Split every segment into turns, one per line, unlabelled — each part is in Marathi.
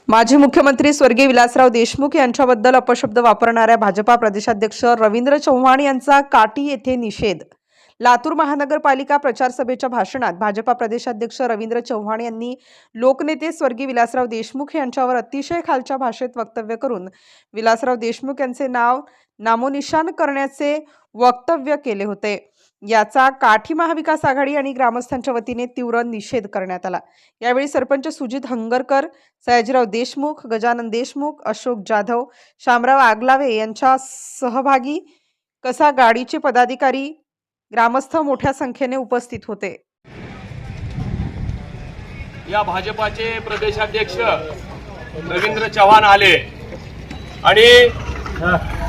माजी मुख्यमंत्री स्वर्गीय विलासराव देशमुख यांच्याबद्दल अपशब्द वापरणाऱ्या भाजपा प्रदेशाध्यक्ष रवींद्र चव्हाण यांचा काटी येथे निषेध. लातूर महानगरपालिका प्रचार सभेच्या भाषणात भाजपा प्रदेशाध्यक्ष रवींद्र चव्हाण यांनी लोकनेते स्वर्गीय विलासराव देशमुख यांच्यावर अतिशय खालच्या भाषेत वक्तव्य करून विलासराव देशमुख यांचे नाव नामोनिशाण करण्याचे वक्तव्य केले होते. याचा काठी महाविकास आघाडी आणि ग्रामस्थांच्या वतीने तीव्र निषेध करण्यात आला. यावेळी सरपंच सुजित हंगरकर, सयाजीराव देशमुख, गजानन देशमुख, अशोक जाधव, शामराव आगलावे यांच्या सहभागी कसा गाडीचे पदाधिकारी, ग्रामस्थ मोठ्या संख्येने उपस्थित होते.
या भाजपाचे प्रदेशाध्यक्ष रवींद्र चव्हाण आले आणि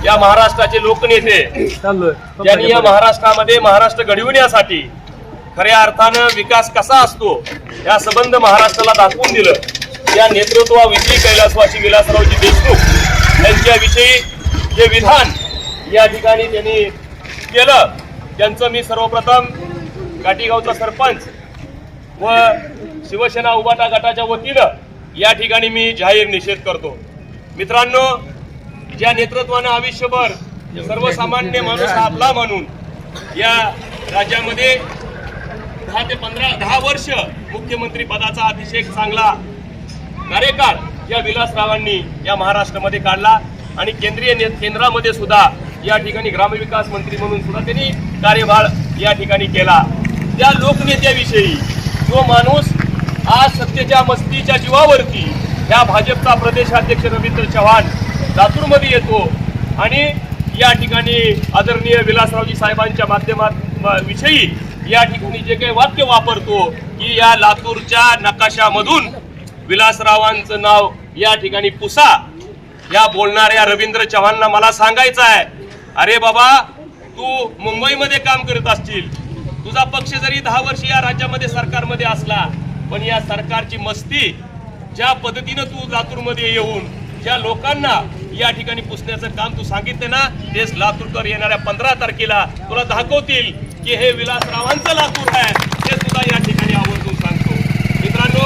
या महाराष्ट्राचे लोकनेते ज्यांनी या महाराष्ट्रामध्ये महाराष्ट्र घडविण्यासाठी खऱ्या अर्थानं विकास कसा असतो या संबंध महाराष्ट्राला दाखवून दिलं. या नेतृत्वाविषयी कैलासवासी विलासरावजी देशमुख यांच्याविषयी जे विधान या ठिकाणी त्यांनी केलं त्यांचं मी सर्वप्रथम काटीगावचा सरपंच व शिवसेना उबाटा गटाच्या वतीनं या ठिकाणी मी जाहीर निषेध करतो. मित्रांनो, ज्या नेतृत्वानं आयुष्यभर सर्वसामान्य माणूस आपला म्हणून या राज्यामध्ये 10 वर्ष मुख्यमंत्री पदाचा अतिशय चांगला कार्यकाळ या विलासरावांनी या महाराष्ट्रामध्ये काढला आणि केंद्रामध्ये सुद्धा या ठिकाणी ग्रामविकास मंत्री म्हणून सुद्धा त्यांनी कार्यभार या ठिकाणी केला. त्या लोकनेत्याविषयी जो माणूस आज सत्तेच्या मस्तीच्या जीवावरती या भाजपचा प्रदेशाध्यक्ष रवींद्र चव्हाण लातूरमध्ये येतो आणि या ठिकाणी आदरणीय विलासरावजी साहेबांच्या माध्यमाविषयी या ठिकाणी जे काही वाक्य वापरतो की या लातूरच्या नकाशामधून विलासरावांचं नाव या ठिकाणी पुसा, या बोलणाऱ्या रवींद्र चव्हाणला मला सांगायचं आहे, अरे बाबा, तू मुंबईमध्ये काम करत असशील, तुझा पक्ष जरी 10 वर्ष या राज्यामध्ये सरकारमध्ये असला, पण या सरकारची मस्ती ज्या पद्धतीनं तू लातूरमध्ये येऊन ज्या लोकांना या ठिकाणी पुसण्याचं काम तू सांगितलं ना, तेच लातूरकर येणाऱ्या 15 तारखेला तुला दाखवतील की हे विलासरावांचं लातूर आहे. ते सुद्धा या ठिकाणी आवर्जून सांगतो. मित्रांनो,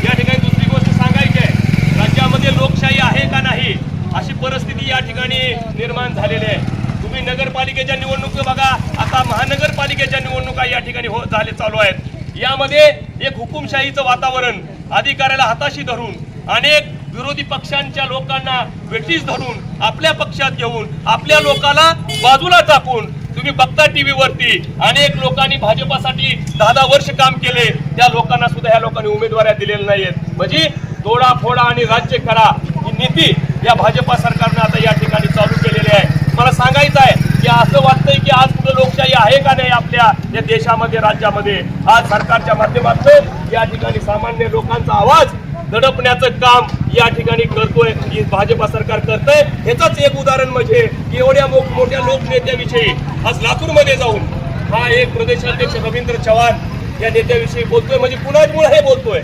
या ठिकाणी दुसरी गोष्ट सांगायची आहे, राज्यामध्ये लोकशाही आहे का नाही अशी परिस्थिती या ठिकाणी निर्माण झालेली आहे. तुम्ही नगरपालिकेच्या निवडणुका बघा, आता महानगरपालिकेच्या निवडणुका या ठिकाणी चालू आहेत. यामध्ये एक हुकुमशाहीचं वातावरण, अधिकाऱ्याला हाताशी धरून अनेक विरोधी पक्षांच्या लोकांना वेठीस धरून आपल्या पक्षात घेऊन आपल्या लोकांना बाजूला टाकून तुम्ही बघता टीव्हीवरती अनेक लोकांनी भाजपासाठी 10 वर्ष काम केले, त्या लोकांना सुद्धा ह्या लोकांनी उमेदवाऱ्या दिलेल्या नाहीत. म्हणजे तोडाफोडा आणि राज्य करा ही नीती या भाजपा सरकारने आता या ठिकाणी चालू केलेली आहे. मला सांगायचं आहे की असं वाटतंय की आज कुठं लोकशाही आहे का नाही आपल्या या देशामध्ये, राज्यामध्ये. आज सरकारच्या माध्यमातून या ठिकाणी सामान्य लोकांचा आवाज दडपण्याचं काम या ठिकाणी करतोय, ही भाजपा सरकार करतंय. ह्याचंच एक उदाहरण म्हणजे एवढ्या मोठ्या लोकनेत्याविषयी आज लातूरमध्ये जाऊन हा एक प्रदेशाध्यक्ष रवींद्र चव्हाण या नेत्याविषयी बोलतोय. म्हणजे कुणामुळे हे बोलतोय?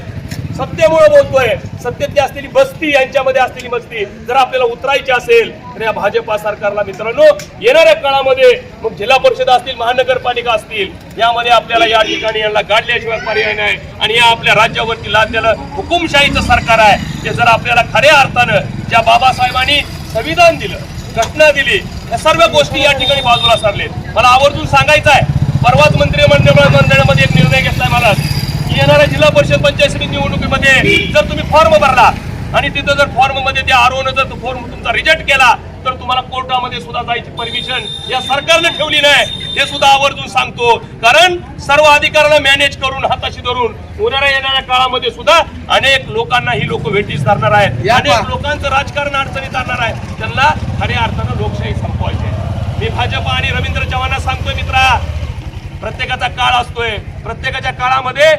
सत्तेमुळे बोलतोय. सत्तेत असलेली बस्ती, यांच्यामध्ये असलेली मस्ती जर आपल्याला उतरायची असेल तर या भाजपा सरकारला मित्रांनो येणाऱ्या काळामध्ये मग जिल्हा परिषद असतील, महानगरपालिका असतील, यामध्ये आपल्याला या ठिकाणी यांना गाडल्याशिवाय पर्याय नाही. आणि या आपल्या राज्यावरती लादलेलं हुकुमशाहीचं सरकार आहे, ते जर आपल्याला खऱ्या अर्थानं ज्या बाबासाहेबांनी संविधान दिलं, घटना दिली, या सर्व गोष्टी या ठिकाणी बाजूला सरलेत. मला आवर्जून सांगायचं आहे, परवाच मंत्रिमंडळामध्ये एक निर्णय घेतलाय मला की येणाऱ्या जिल्हा परिषद पंचायत समिती निवडणुकीमध्ये जर तुम्ही फॉर्म भरला आणि तिथं जर फॉर्म मध्ये त्या आरओनं जर फॉर्म तुमचा रिजेक्ट केला तर तुम्हाला कोर्टामध्ये सुद्धा जायची परमिशन या सरकारने ठेवली नाही. हे सुद्धा आवर्जून सांगतो, कारण सर्व अधिकाऱ्यांना मॅनेज करून हाताशी धरून येणाऱ्या काळामध्ये सुद्धा अनेक लोकांना ही लोक वेठीस धरणार आहेत, अनेक लोकांचं राजकारण अडचणीत आणणार आहे. त्यांना खऱ्या अर्थानं लोकशाही संपवायची. मी भाजपा आणि रवींद्र चव्हाणांना सांगतोय, मित्रा, प्रत्येकाचा काळ असतोय, प्रत्येकाच्या काळामध्ये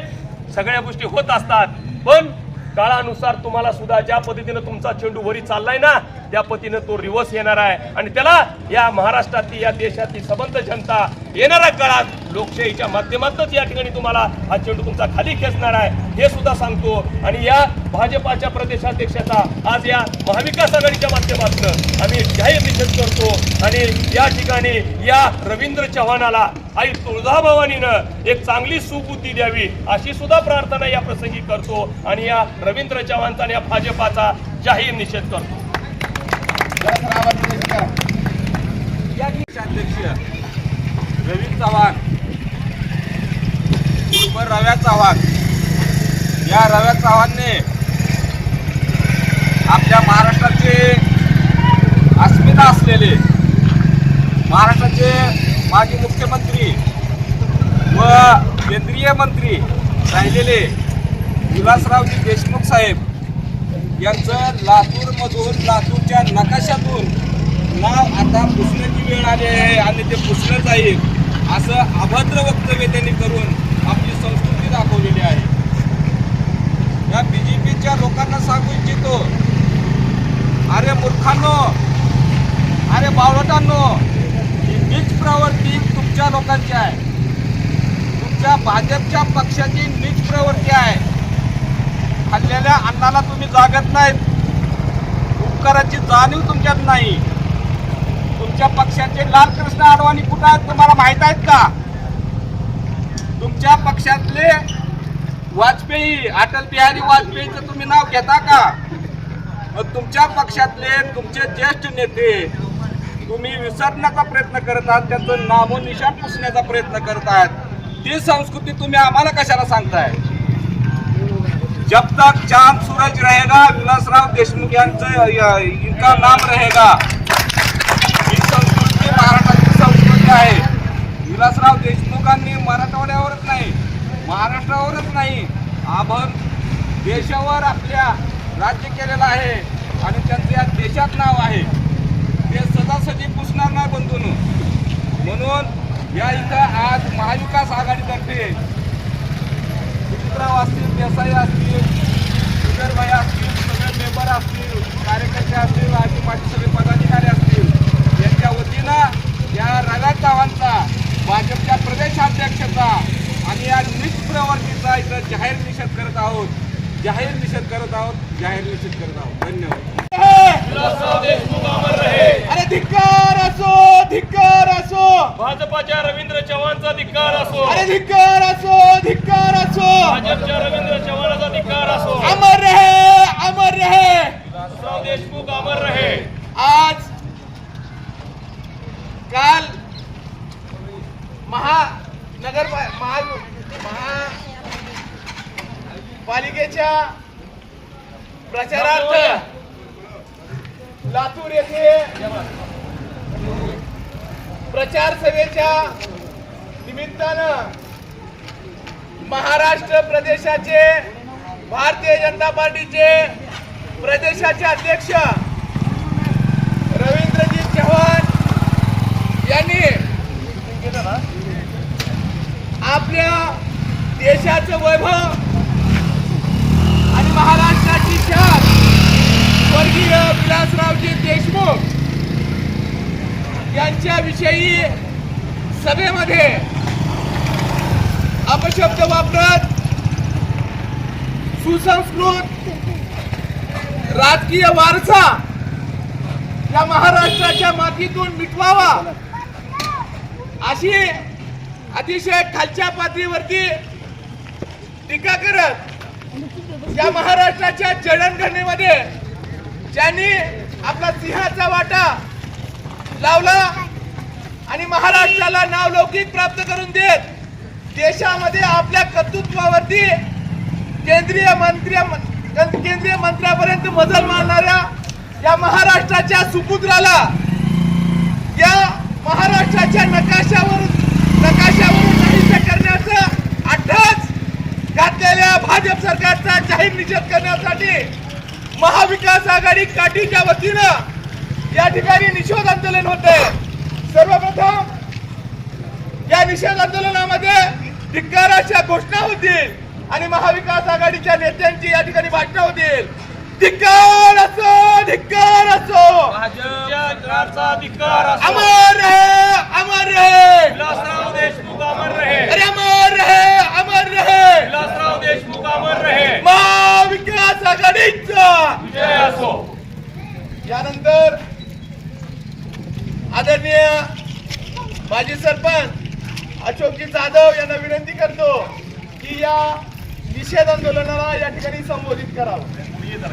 सगळ्या गोष्टी होत असतात, पण काळानुसार तुम्हाला सुद्धा ज्या पद्धतीनं तुमचा चेंडू वरी चाललाय ना, त्या पद्धतीनं तो रिव्हर्स येणार आहे. आणि त्याला या महाराष्ट्रातली, या देशातली सबंध जनता येणाऱ्या काळात लोकशाहीच्या माध्यमातूनच या ठिकाणी तुम्हाला हा चेंडू तुमचा खाली खेचणार आहे, हे सुद्धा सांगतो. आणि या भाजपाच्या प्रदेशाध्यक्षाचा आज या महाविकास आघाडीच्या माध्यमातून आम्ही जाहीर निषेध करतो. आणि या ठिकाणी या रवींद्र चव्हाणाला आई तुळजाभवानीनं एक चांगली सुबुद्धी द्यावी अशी सुद्धा प्रार्थना या प्रसंगी करतो. आणि या रवींद्र चव्हाणचा आणि या भाजपाचा जाहीर निषेध करतो.
अध्यक्ष रवी चव्हाण उर्फ रव्या चव्हाण, या रव्या चव्हाणने आपल्या महाराष्ट्राचे अस्मिता असलेले, महाराष्ट्राचे माजी मुख्यमंत्री व केंद्रीय मंत्री राहिलेले विलासरावजी देशमुख साहेब यांचं लातूरमधून, लातूरच्या नकाशातून नाव आता पुसण्याची वेळ आली आहे आणि ते पुसलं जाईल असं अभद्र वक्तव्य त्यांनी करून आपली संस्कृती दाखवलेली आहे. या BJPच्या लोकांना सांगू इच्छितो, अरे मूर्खांनो, अरे बावळटांनो, ही नीच प्रवृत्ती तुमच्या लोकांची आहे. तुमच्या भाजपच्या पक्षाची नीच प्रवृत्ती आहे. खाल्लेल्या अन्नाला तुम्ही जागत नाहीत, उपकाराची जाणीव तुमच्यात नाही. तुमच्या पक्षाचे लालकृष्ण अडवाणी कुठं आहेत तुम्हाला माहित आहेत का? तुमच्या पक्षातले वाजपेयी, अटल बिहारी वाजपेयीचं तुम्ही नाव घेता का? तुमच्या पक्षातले तुमचे ज्येष्ठ नेते तुम्ही विसरण्याचा प्रयत्न करत आहात, त्यांचं नामोनिशाण पुसण्याचा प्रयत्न करत आहात. ती संस्कृती तुम्ही आम्हाला कशाला सांगताय? जब तक चांद सूरज रहेगा विलासराव देशमुख यांचं इनका नाम रहेगा. ही संस्कृती महाराष्ट्राची संस्कृती आहे. विलासराव देशमुखांनी मराठवाड्यावरच नाही, महाराष्ट्रावरच नाही, आपण देशावर आपल्या राज्य केलेलं आहे आणि त्यांचं या देशात नाव आहे. ते सदासदी पुसणार नाही बंधून. म्हणून या इथं आज महाविकास आघाडीतर्फे सुचित्राव असतील, देसाई असतील, सुधीरभाई असतील, सगळे मेंबर असतील, कार्यकर्ते असतील आणि माझे सगळे पदाधिकारी असतील, यांच्या वतीनं या रव्या चव्हाणचा, भाजपच्या प्रदेशाध्यक्षाचा आणि या नीच प्रवृत्तीचा इथं जाहीर निषेध करत आहोत. धन्यवाद.
विलासराव देशमुख अमर रहे.
अरे धिक्कार असो, धिक्कार असो,
भाजपाच्या रवींद्र चव्हाणचा धिक्कार असो,
अरे धिक्कार असो, धिक्कार असो,
भाजपच्या रवींद्र चव्हाणाचा धिक्कार असो.
अमर रहे, अमर रहे.
विलासराव देशमुख अमर रहे.
आज काल महापालिकेच्या प्रचारार्थ लातूर येथे प्रचार सभेच्या निमित्तानं महाराष्ट्र प्रदेशाचे, भारतीय जनता पार्टीचे प्रदेशाचे अध्यक्ष रवींद्रजी चव्हाण यांनी आपल्या देशाचं वैभव आणि महाराष्ट्राची शान स्वर्गीय विलासरावजी देशमुख यांच्याविषयी सभेमध्ये अपशब्द वापरत सुसंस्कृत राजकीय वारसा या महाराष्ट्राच्या मातीतून मिटवावा अशी अतिशय खालच्या पातळीवरती टीका करत या महाराष्ट्राच्या जडणघडणीमध्ये ज्यांनी आपला सिंहाचा वाटा लावला आणि महाराष्ट्राला नावलौकिक प्राप्त करून देत देशामध्ये आपल्या कर्तृत्वावरती केंद्रीय मंत्र्यापर्यंत मजल मारणाऱ्या या महाराष्ट्राच्या सुपुत्राला, या महाराष्ट्राच्या नकाशावरून नाहीसे करण्याचं अट्टास घातलेल्या भाजप सरकारचा जाहीर निषेध करण्यासाठी महाविकास आघाडी काठीच्या वतीनं या ठिकाणी निषेध आंदोलन होते. सर्वप्रथम या निषेध आंदोलनामध्ये धिक्काराच्या घोषणा होतील आणि महाविकास आघाडीच्या नेत्यांची या ठिकाणी भाषणं होतील. धिक्कार असो, धिक्कार असो,
भाजपच्या सरकारचा धिक्कार असो.
अमर रहे, अमर रहे.
विलासराव देशमुख अमर रहे.
अरे अमर रहे, अमर रहे.
विलासराव देशमुख अमर रहे.
महाविकास आघाडीचा
विजय असो.
यानंतर आदरणीय माजी सरपंच अशोकजी जाधव यांना विनंती करतो की या निषेध आंदोलनाला या ठिकाणी संबोधित करावं.